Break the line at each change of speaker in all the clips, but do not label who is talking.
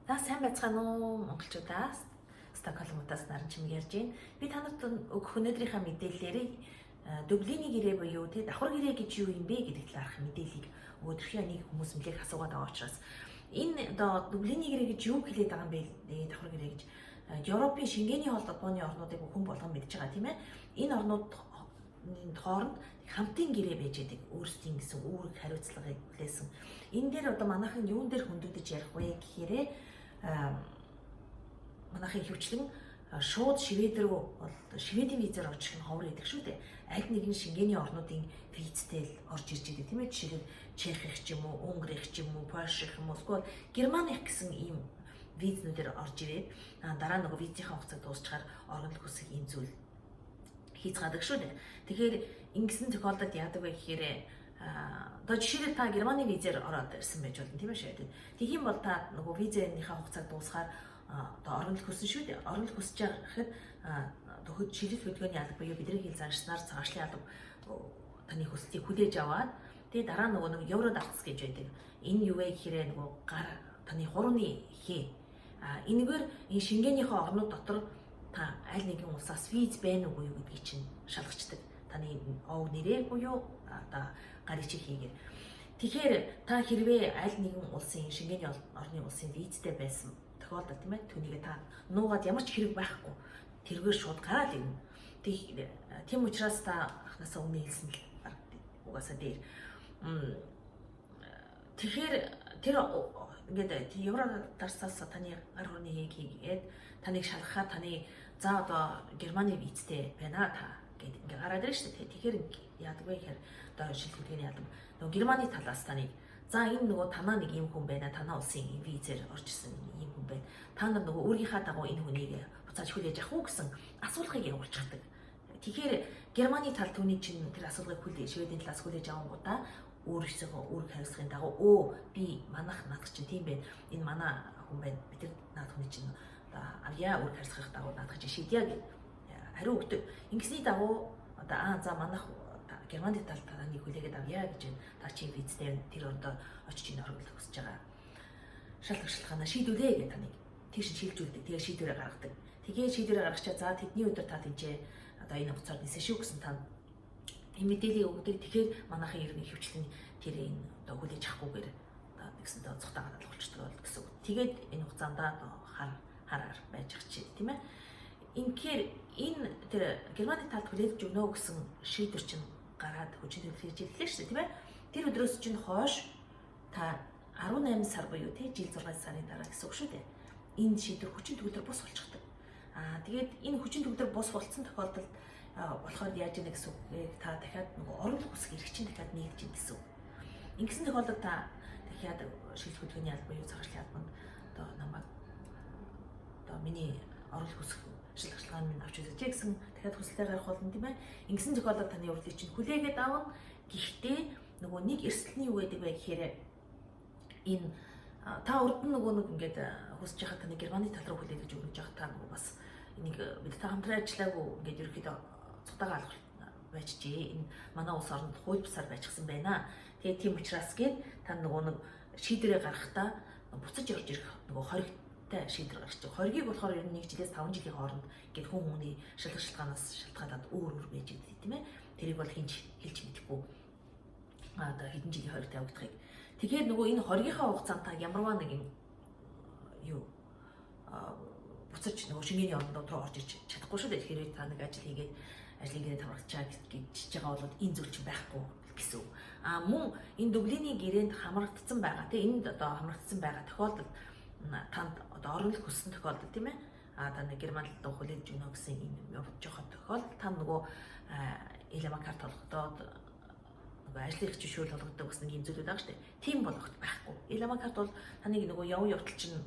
За сайн байцгаана уу монголчуудаас Стокгольмуудаас наран чим ярьж байна. Би танарт өгөх өнөөдрийнхээ мэдээллээрээ Дублиний гэрээ буюу давхар гэрээ гэж юу юм бэ гэдэг талаарх мэдээллийг өдөрхийн нэг хүмүүс нэлээд асуугаад байгаа учраас энэ одоо Дублиний гэрээ гэж юу хэлээд байгаа юм бэ? Давхар гэрээ гэж Европын Шенгений холбооны орнуудыг хүн болгон мэдж байгаа тийм ээ. Энэ орнууд хооронд хамтын гэрээ байж байдаг. Өөрсдийн гэсэн үүрэг хариуцлагыг хүлээсэн. Энэ дээр одоо манайхан юун дээр хөндөгдөж ярих вэ гэхээр манайхын хөвчлэн шууд Швед рүү бол Шведийн визээр орж ирэх нь ховор байдаг шүү дээ. Аль нэгэн Шенгений орнуудын визтэй л орж ирж байдаг тийм ээ. Жишээлбэл Чехих ч юм уу, Унгарих ч юм уу, Польших юм уу, эсвэл Германих гэсэн ийм визнүүдээр орж ирээд дараа нөгөө визийнхаа хугацааг дуусчихаар оргил хүсэх ийм зүйл хийцгаадаг шүү дээ. Тэгэхээр ингэсэн тохиолдолд яадаг вэ гэхээр одоо жишээлбэл та Германы визээр ороод ирсэн байж болно тийм ээ шээ. Тэгэх юм бол та нөгөө визийнхаа хугацааг дуусгаар одоо оргил хүссэн шүү дээ. Оргил хүсэж байхад төхөд шилжил хөдөлгөөний алба буюу бидний хэл заншснаар цагаачлалын алба таны хүслийг хүлээж аваад тэгээ дараа нөгөө нэг евро давтс гэж байдаг. Энэ юу вэ гэхээр нөгөө гар таны хурууны хээ. Энэгээр энэ Шенгенийхээ орнууд дотор та аль нэгэн улсаас виз байна уу юу гэдгийг чинь шалгачдаг. Таны ов нэрээ буюу одоо гарын чих хийгээр. Тэгэхээр та хэрвээ аль нэгэн улсын Шенгений орны улсын визтэй байсан тохиолдолд тийм ээ түүнийг та нуугаад ямар ч хэрэг байхгүй тэргээр шууд гараад ирнэ. Тийм учраас та анхнаасаа өмнө хэлсэн л угаасаа дээр. Тэгэхээр тэр ингээд евро дарсаас таны гар хурны хийг хийгээд таныг шалгахад таны за одоо Германы визтэй байна та гэд ингээ гараад ирж штэ. Тэгэхээр яадаг вэ гэхээр одоо шилжүүлгээний албан нөгөө Германы талаас таныг за энэ нөгөө танаа нэг юм хүн байна. Танаа улсын визээр орж ирсэн юм хүн байна. Та нар нөгөө өөрийнхөө дагуу энэ хүнийг буцааж хүлээж авах уу гэсэн асуулгыг явуулчихдаг. Тэгэхээр Германы тал түүний чинь тэр асуулгыг Шведийн талаас хүлээж авангуудаа өөрөөсөө үүрэг хариуцлагын дагуу би манайх наад чинь тийм байна. Энэ манай хүн байна. Бид тэр наад хүний чинь авьяа үүрэг хариуцлагын дагуу наадах чинь шийдъя гэж хариу өгдөг. Ингэсний дагуу одоо за манайх Германы тал таныг хүлээгээд авъя гэж та чи визтэй тэр ордоо очиж ин оргил хүсэж байгаа. Шалтгаанаа шийдвүлээ гэж таныг тийш шилжүүлдэг. Тэгээ шийдвэрээ гаргадаг. Тэгээ шийдвэрээ гаргачаа за тэдний өдөр та тэнцээ одоо энэ хугацаар нисэх шүү гэсэн тань мэдээлэл өгдөг. Тэгэхээр манайхын иргэний хөвчлэн тэр энэ одоо хүлээж авахгүйгээр нэгсэн цогтойгоо болчихдог гэсэн үг. Тэгээд энэ хугацаанд хараар байж ах чи тийм ээ. Инхээр энэ тэр Германы талд хүлээж өгнө гэсэн шийдвэр чинь гараад хүчин төлөвлөж ирлээ шүү дээ тийм ээ. Тэр өдрөөс чинь хойш та 18 сар буюу тий жил 6 сарын дараа гэсэн үг шүү дээ. Энэ шийдвэр хүчин төгөлдөр бус болчихдог. Тэгээд энэ хүчин төгөлдөр бус болцсон тохиолдолд болохоор яаж яах гэсэн үг та дахиад нөгөө оргил хүсэх эрх чинь дахиад нэгдэж ийн гэсэн үг. Ингэсэн тохиолдолд та дахиад шилжих хөдөлгөөний албан буюу цагаачлалын албанд одоо намайг одоо миний оргил хүсэх шалгалтын минь авч үзэж гэсэн дахиад хүслээ гаргах болно тийм ээ. Ингэсэн тохиолдолд таны урьдчилан чинь хүлээгээд аавна. Гэхдээ нөгөө нэг эрсдэлний юу гэдэг вэ гэхээр энэ та урд нь нөгөө нэг ингээд хүсэж байхад таны Германы тал руу хүлээж өгч байгаа та нөгөө бас энийг бид та хамтран ажиллаагүй ингээд ерөөхдөө цутаага алах байжжээ. Энэ манай улс оронд хууль бусаар байжсан байна. Тэгээ тийм учраас гээд та нөгөө нэг шийдвэрээ гаргахдаа буцаж орж ирэх нөгөө хоригтой шийдвэр гаргаж байгаа. Хоригийг болохоор ер нь 1 жилээс 5 жилийн хооронд гээд хүний шалтгаанаас шалтгаалаад өөр байж идэв тийм ээ. Тэрийг бол хинж хэлж мэдэхгүй. Одоо хэдэн жилийн хоригтой явагдахыг. Тэгэхээр нөгөө энэ хоригийнхаа хугацаанд та ямарваа нэг юм юу буцаж нөгөө Шенгений орнууд руу орж иж чадахгүй шүү дээ. Тэгэхээр та нэг ажил хийгээд ажлын гэрээ хамрагчаа гэж байгаа бол энэ зүйл чинь байхгүй гэсэн үг. Мөн энэ Дублиний гэрээнд хамрагдсан байгаа. Тэгээ энд одоо хамрагдсан байгаа тохиолдолд танд одоо оргил хүссэн тохиолдолд тийм ээ. Та нэг Германд руу хүлээж өгнө гэсэн юм явж байгаа тохиолдолд та нөгөө эламакар толгодоод нөгөө ажлын хичээл болгодог гэсэн юм зүйлүүд байгаа шүү дээ. Тийм болгохт байхгүй. Эламакарт бол таныг нөгөө яв явдал чинь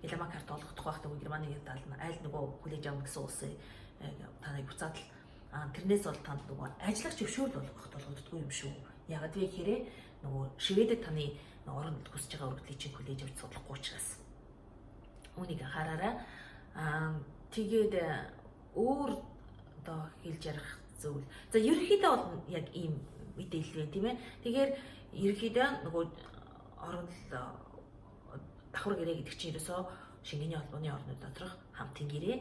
эламакарт болгохдох байх нөгөө Германы талд нь аль нөгөө хүлээж авна гэсэн улсын таныг буцаад тэрнээс бол танд нөгөө ажиллах зөвшөөрөл болгохт болгоддгүй юм шүү. Ягд вэ гэхээр нөгөө Шведэд таны оронд хүсэж байгаа өргөдлийг чинь хүлээж авч судлахгүй учраас. Үүнийг хараарай. Тэгээд өөр одоо хэлж ярих зүйл. За ерөнхийдөө бол яг ийм мэдээлэл байна тийм ээ. Тэгэхээр ерөнхийдөө нөгөө орон давхар гэрээ гэдэг чинь ерөөсөө Шенгений холбооны орнууд доторх хамтын гэрээ.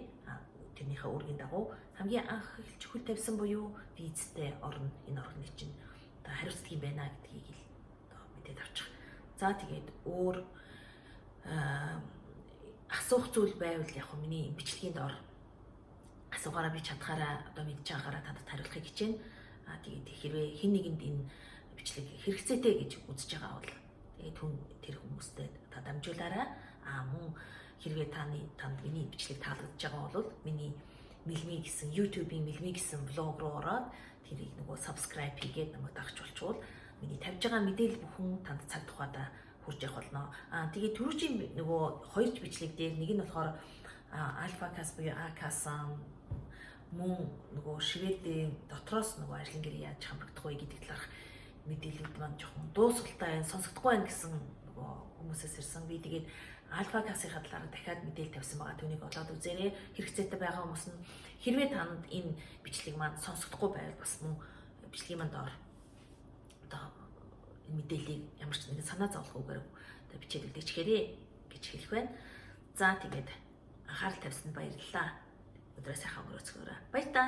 Тэрнийхээ үүргийн дагуу хамгийн анх эхэлж хөл тавьсан буюу визтэй орно энэ орны чинь хариуцдаг юм байна гэдгийг л мэдээд авчих. За тэгээд өөр асуух зүйл байвал яг хөө миний бичлэгийн дор асуугаараа би чадхаараа одоо мэдж байгаагаараа танд хариулахыг хичээнэ. Тэгээд хэрвээ хэн нэгэнд энэ бичлэг хэрэгцээтэй гэж үзэж байгаа бол тэгээд тэр хүмүүстэй та дамжуулаарай. Мөн хэрвээ танд миний бичлэг таалагдж байгаа бол миний Мэлми гэсэн YouTube-ийн Мэлми гэсэн блог руу ороод тэрийг нөгөө subscribe хийгээд намайг дагч болчвол миний тавьж байгаа мэдээлэл бүхэн танд цаг тухайдаа хүрч явах болно. Тэгээд түрүүчийн нөгөө хоёр бичлэг дээр нэг нь болохоор Alpha Cast буюу A-Cast мөн нөгөө Шведийн дотроос нөгөө ажлын гэрээ яаж хамрагдах вэ гэдэг талаарх мэдээлэлд маань жоохон дуусгалтай байна, сонсогдохгүй байна гэсэн нөгөө хүмүүсээс ирсэн. Би тэгээд Alpha Cast-ийн талаар дахиад мэдээлэл тавьсан байгаа. Түүнийг олоод үзээрэй. Хэрэгцээтэй байгаа хүмүүс нь хэрвээ танд энэ бичлэг маань сонсогдохгүй байвал бас мөн бичлэгийн маань доор одоо энэ мэдээллийг ямар ч нэгэн санаа зовлохгүйгээр одоо бичээд үлдээчихээрэй гэж хэлэх байна. За тэгээд анхаарал тавьсанд баярлалаа. Өдрөө сайхан өнгөрөөцгөөрэй. Баяр та.